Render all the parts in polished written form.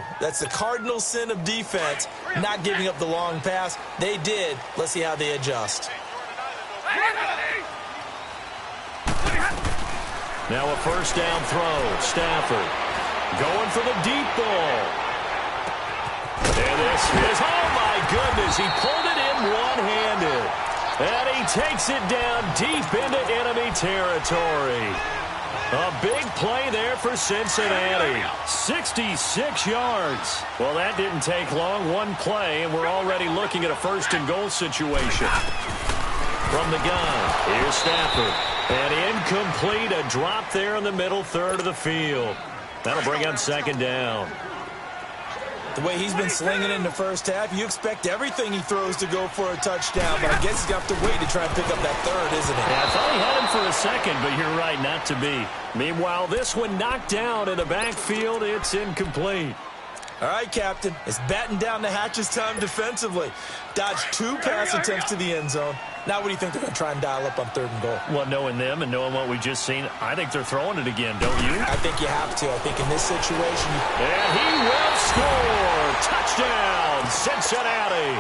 do. That's the cardinal sin of defense, not giving up the long pass. They did. Let's see how they adjust. Now a first down throw. Stafford going for the deep ball. And this is, oh my goodness, he pulled it in one-handed. And he takes it down deep into enemy territory. A big play there for Cincinnati. 66 yards. Well, that didn't take long. One play, and we're already looking at a first-and-goal situation. From the gun, here's Stafford. And incomplete, a drop there in the middle third of the field. That'll bring up second down. The way he's been slinging in the first half, you expect everything he throws to go for a touchdown, but I guess he's going to have to wait to try and pick up that third, isn't he? Yeah, I thought he had him for a second, but you're right, not to be. Meanwhile, this one knocked down in the backfield. It's incomplete. All right, Captain. It's batten down the hatches time defensively. Dodged 2 pass attempts to the end zone. Now what do you think they're going to try and dial up on third and goal? Well, knowing them and knowing what we just seen, I think they're throwing it again, don't you? I think you have to. I think in this situation... And he will score! Touchdown, Cincinnati!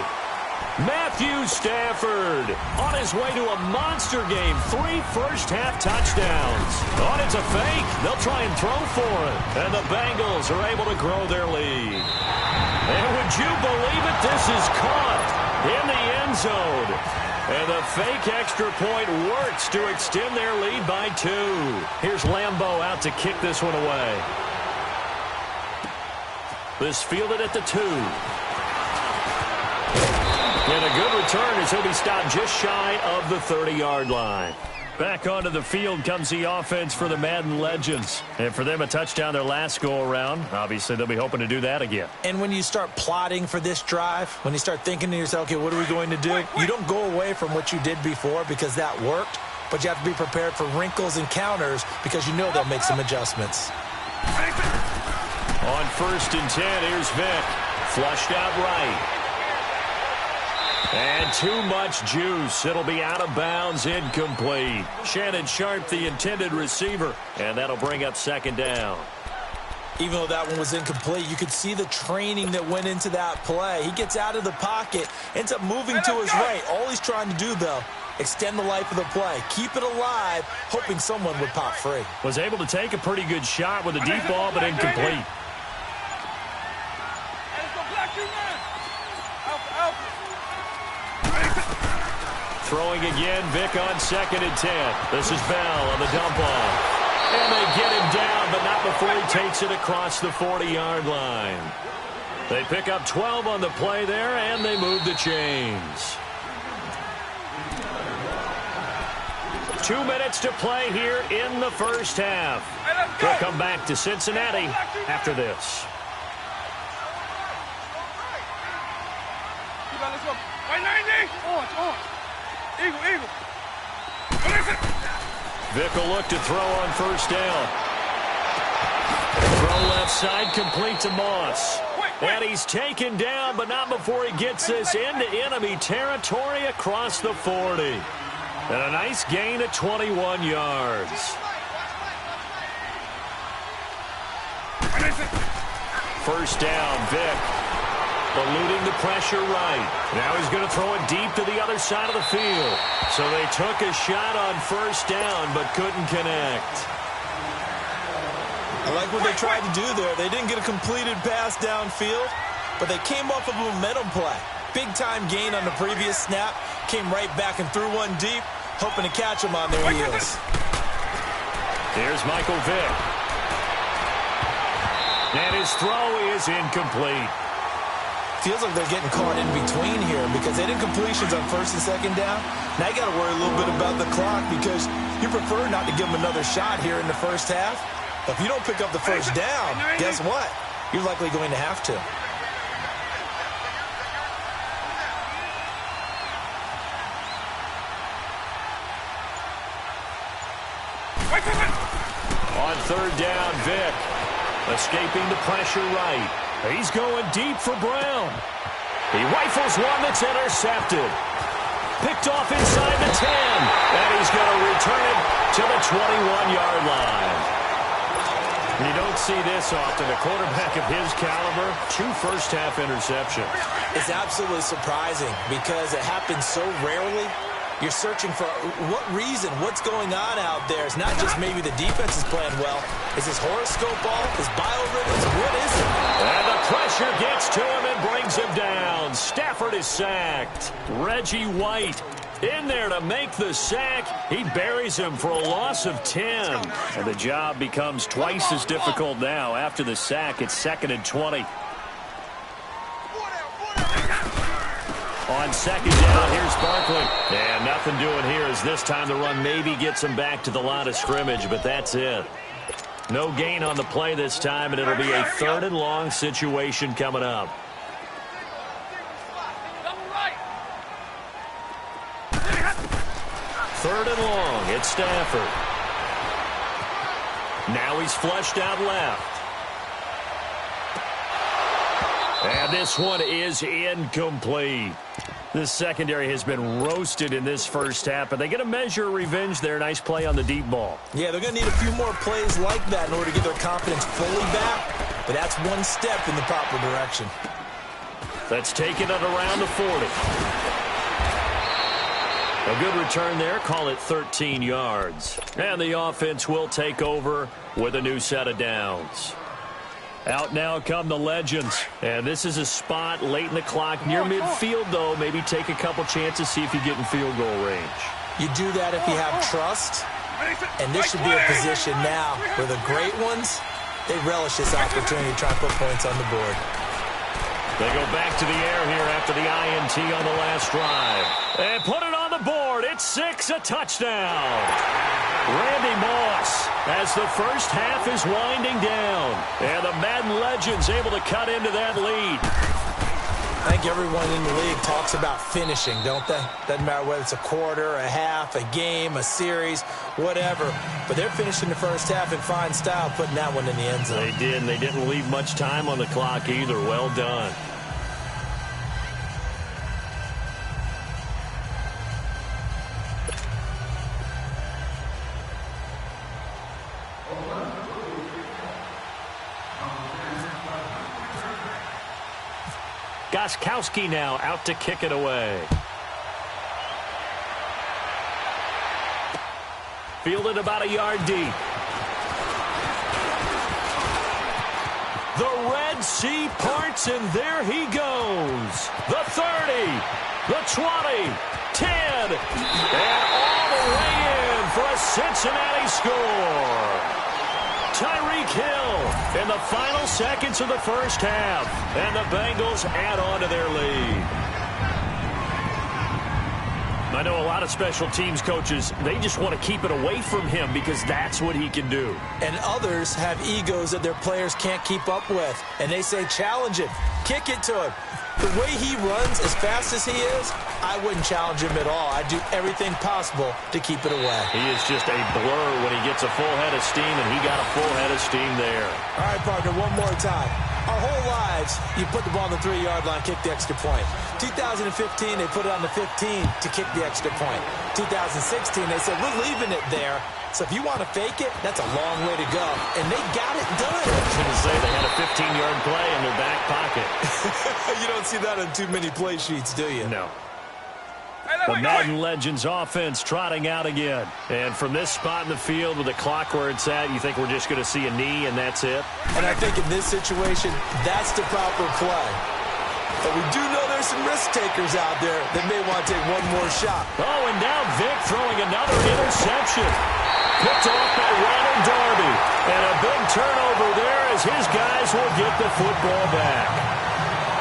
Matthew Stafford on his way to a monster game. 3 first-half touchdowns. Oh, it's a fake. They'll try and throw for it. And the Bengals are able to grow their lead. And would you believe it? This is caught in the end zone. And the fake extra point works to extend their lead by 2. Here's Lambeau out to kick this one away. This fielded at the 2. And a good return as he'll be stopped just shy of the 30-yard line. Back onto the field comes the offense for the Madden Legends. And for them, a touchdown their last go-around. Obviously, they'll be hoping to do that again. And when you start plotting for this drive, when you start thinking to yourself, okay, what are we going to do? You don't go away from what you did before because that worked, but you have to be prepared for wrinkles and counters because you know they'll make some adjustments. On 1st and 10, here's Vick. Flushed out right. And too much juice. It'll be out of bounds, incomplete. Shannon Sharp, the intended receiver, and that'll bring up second down. Even though that one was incomplete, you could see the training that went into that play. He gets out of the pocket, ends up moving to his right. All he's trying to do, though, extend the life of the play. Keep it alive, hoping someone would pop free. Was able to take a pretty good shot with a deep ball, but incomplete. Throwing again, Vick on 2nd and 10. This is Bell on the dump off. And they get him down, but not before he takes it across the 40-yard line. They pick up 12 on the play there, and they move the chains. 2 minutes to play here in the first half. They'll come back to Cincinnati after this. Vick will look to throw on 1st down. Throw left side, complete to Moss. And he's taken down, but not before he gets this into enemy territory across the 40. And a nice gain of 21 yards. 1st down, Vick. Eluding the pressure right. Now he's going to throw it deep to the other side of the field. So they took a shot on 1st down, but couldn't connect. I like what they tried to do there. They didn't get a completed pass downfield, but they came off of a momentum play. Big-time gain on the previous snap. Came right back and threw one deep, hoping to catch them on their heels. Here's Michael Vick. And his throw is incomplete. Feels like they're getting caught in between here because they did completions on 1st and 2nd down. Now you got to worry a little bit about the clock because you prefer not to give them another shot here in the first half. But if you don't pick up the 1st down, guess what? You're likely going to have to. On 3rd down, Vick. Escaping the pressure right. He's going deep for Brown. He rifles one that's intercepted. Picked off inside the 10. And he's going to return it to the 21-yard line. You don't see this often. A quarterback of his caliber, 2 first-half interceptions. It's absolutely surprising because it happens so rarely. You're searching for what reason, what's going on out there. It's not just maybe the defense is playing well. Is his horoscope off? His biorhythms? What is it? And the pressure gets to him and brings him down. Stafford is sacked. Reggie White in there to make the sack. He buries him for a loss of 10. And the job becomes twice as difficult now. After the sack, it's 2nd and 20. On 2nd down, here's Barkley. And nothing doing here as this time the run maybe gets him back to the line of scrimmage, but that's it. No gain on the play this time, and it'll be a 3rd and long situation coming up. 3rd and long, it's Stafford. Now he's flushed out left. And this one is incomplete. The secondary has been roasted in this first half, but they get a measure of revenge there. Nice play on the deep ball. Yeah, they're going to need a few more plays like that in order to get their confidence fully back, but that's one step in the proper direction. That's taken it around the 40. A good return there. Call it 13 yards. And the offense will take over with a new set of downs. Out now come the Legends. And this is a spot late in the clock near midfield, though. Maybe take a couple chances, see if you get in field goal range. You do that if you have trust. And this should be a position now where the great ones, they relish this opportunity to try and put points on the board. They go back to the air here after the INT on the last drive. And put it on the board. It's 6, a touchdown. Randy Moss as the first half is winding down. And the Madden Legends able to cut into that lead. I think everyone in the league talks about finishing, don't they? Doesn't matter whether it's a quarter, a half, a game, a series, whatever. But they're finishing the first half in fine style, putting that one in the end zone. They did, and they didn't leave much time on the clock either. Well done. Gostkowski now out to kick it away. Fielded about a yard deep. The Red Sea parts, and there he goes. The 30, the 20, 10, and all the way in for a Cincinnati score. Tyreek Hill in the final seconds of the first half. And the Bengals add on to their lead. I know a lot of special teams coaches, they just want to keep it away from him because that's what he can do. And others have egos that their players can't keep up with. And they say, challenge him. Kick it to him. The way he runs as fast as he is, I wouldn't challenge him at all. I'd do everything possible to keep it away. He is just a blur when he gets a full head of steam, and he got a full head of steam there. All right, partner, one more time. Our whole lives, you put the ball on the 3-yard line, kick the extra point. 2015, they put it on the 15 to kick the extra point. 2016, they said, we're leaving it there. So if you want to fake it, that's a long way to go. And they got it done. I was going to say they had a 15-yard play in their back pocket. You don't see that on too many play sheets, do you? No. The Madden Legends offense trotting out again. And from this spot in the field with the clock where it's at, you think we're just going to see a knee and that's it? And I think in this situation, that's the proper play. But we do know there's some risk takers out there that may want to take one more shot. Oh, and now Vic throwing another interception. Picked off by Ronald Darby. And a big turnover there as his guys will get the football back.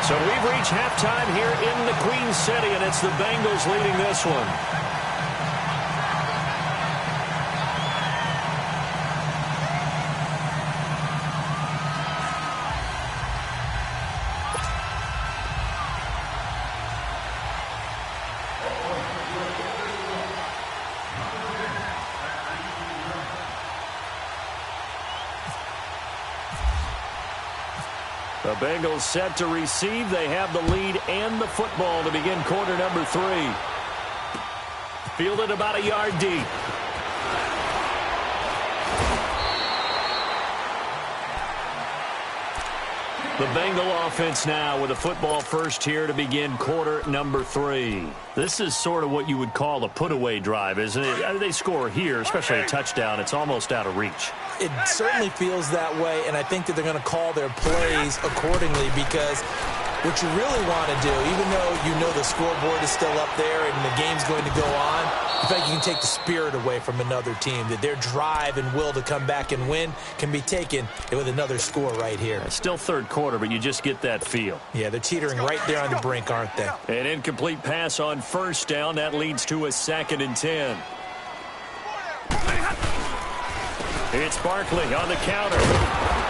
So we've reached halftime here in the Queen City, and it's the Bengals leading this one. The Bengals set to receive. They have the lead and the football to begin quarter number 3. Fielded about a yard deep. The Bengal offense now with a football first here to begin quarter number 3. This is sort of what you would call a put-away drive, isn't it? They score here, especially a touchdown. It's almost out of reach. It certainly feels that way, and I think that they're going to call their plays accordingly because what you really want to do, even though you know the scoreboard is still up there and the game's going to go on, I think you can take the spirit away from another team, that their drive and will to come back and win can be taken with another score right here. It's still third quarter, but you just get that feel. Yeah, they're teetering right there on the brink, aren't they? An incomplete pass on first down. That leads to a 2nd and 10. It's Barkley on the counter.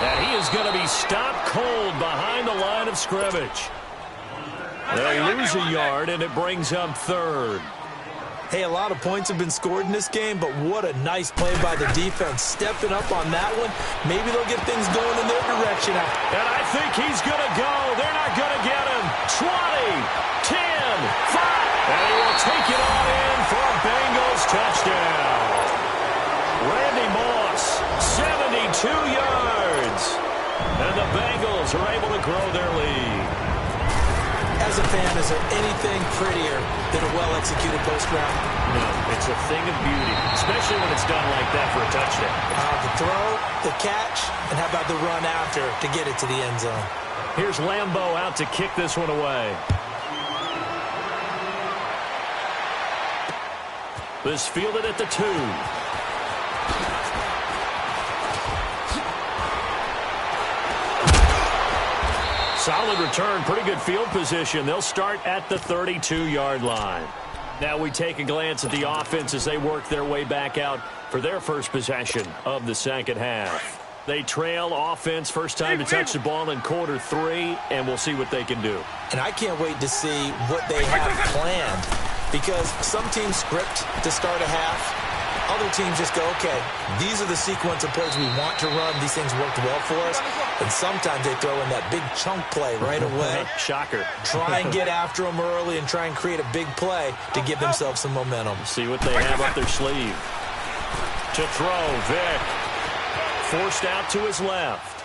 And he is going to be stopped cold behind the line of scrimmage. They lose a yard, and it brings up 3rd. Hey, a lot of points have been scored in this game, but what a nice play by the defense. Stepping up on that one, maybe they'll get things going in their direction. And I think he's going to go. They're not going to get him. 20, 10, 5. And he will take it on in for a Bengals touchdown. Randy Moss, 72 yards. And the Bengals are able to grow their lead. As a fan, is there anything prettier than a well-executed post route? No, it's a thing of beauty, especially when it's done like that for a touchdown. The throw, the catch, and how about the run after to get it to the end zone? Here's Lambeau out to kick this one away. This fielded at the 2. Solid return, pretty good field position. They'll start at the 32-yard line. Now we take a glance at the offense as they work their way back out for their first possession of the second half. They trail offense, first time to touch the ball in quarter 3, and we'll see what they can do. And I can't wait to see what they have planned, because some teams script to start a half. Other teams just go, okay, these are the sequence of plays we want to run. These things worked well for us. And sometimes they throw in that big chunk play right away. Shocker. Try and get after them early and try and create a big play to give themselves some momentum. See what they have up their sleeve. To throw, Vick. Forced out to his left.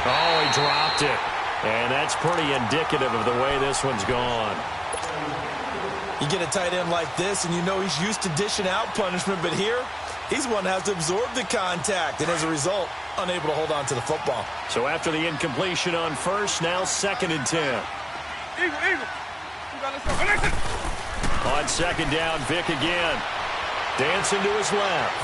Oh, he dropped it. And that's pretty indicative of the way this one's gone. You get a tight end like this, and you know he's used to dishing out punishment, but here, he's one that has to absorb the contact, and as a result, unable to hold on to the football. So after the incompletion on first, now 2nd and 10. On 2nd down, Vick again. Dancing to his left.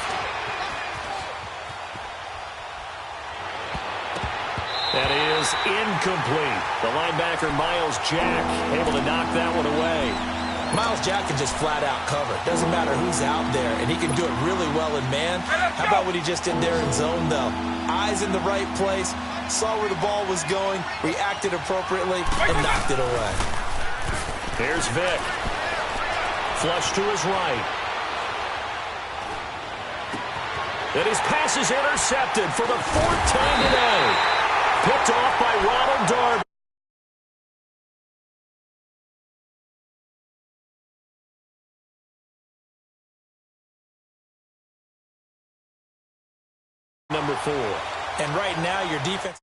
That is incomplete. The linebacker, Myles Jack, able to knock that one away. Myles Jack can just flat out cover. Doesn't matter who's out there, and he can do it really well in man. How about what he just did there in zone, though? Eyes in the right place, saw where the ball was going, reacted appropriately, and knocked it away. Here's Vick. Flush to his right. And his pass is intercepted for the 4th time today. Picked off by Ronald Darby. Number 4. And right now, your defense...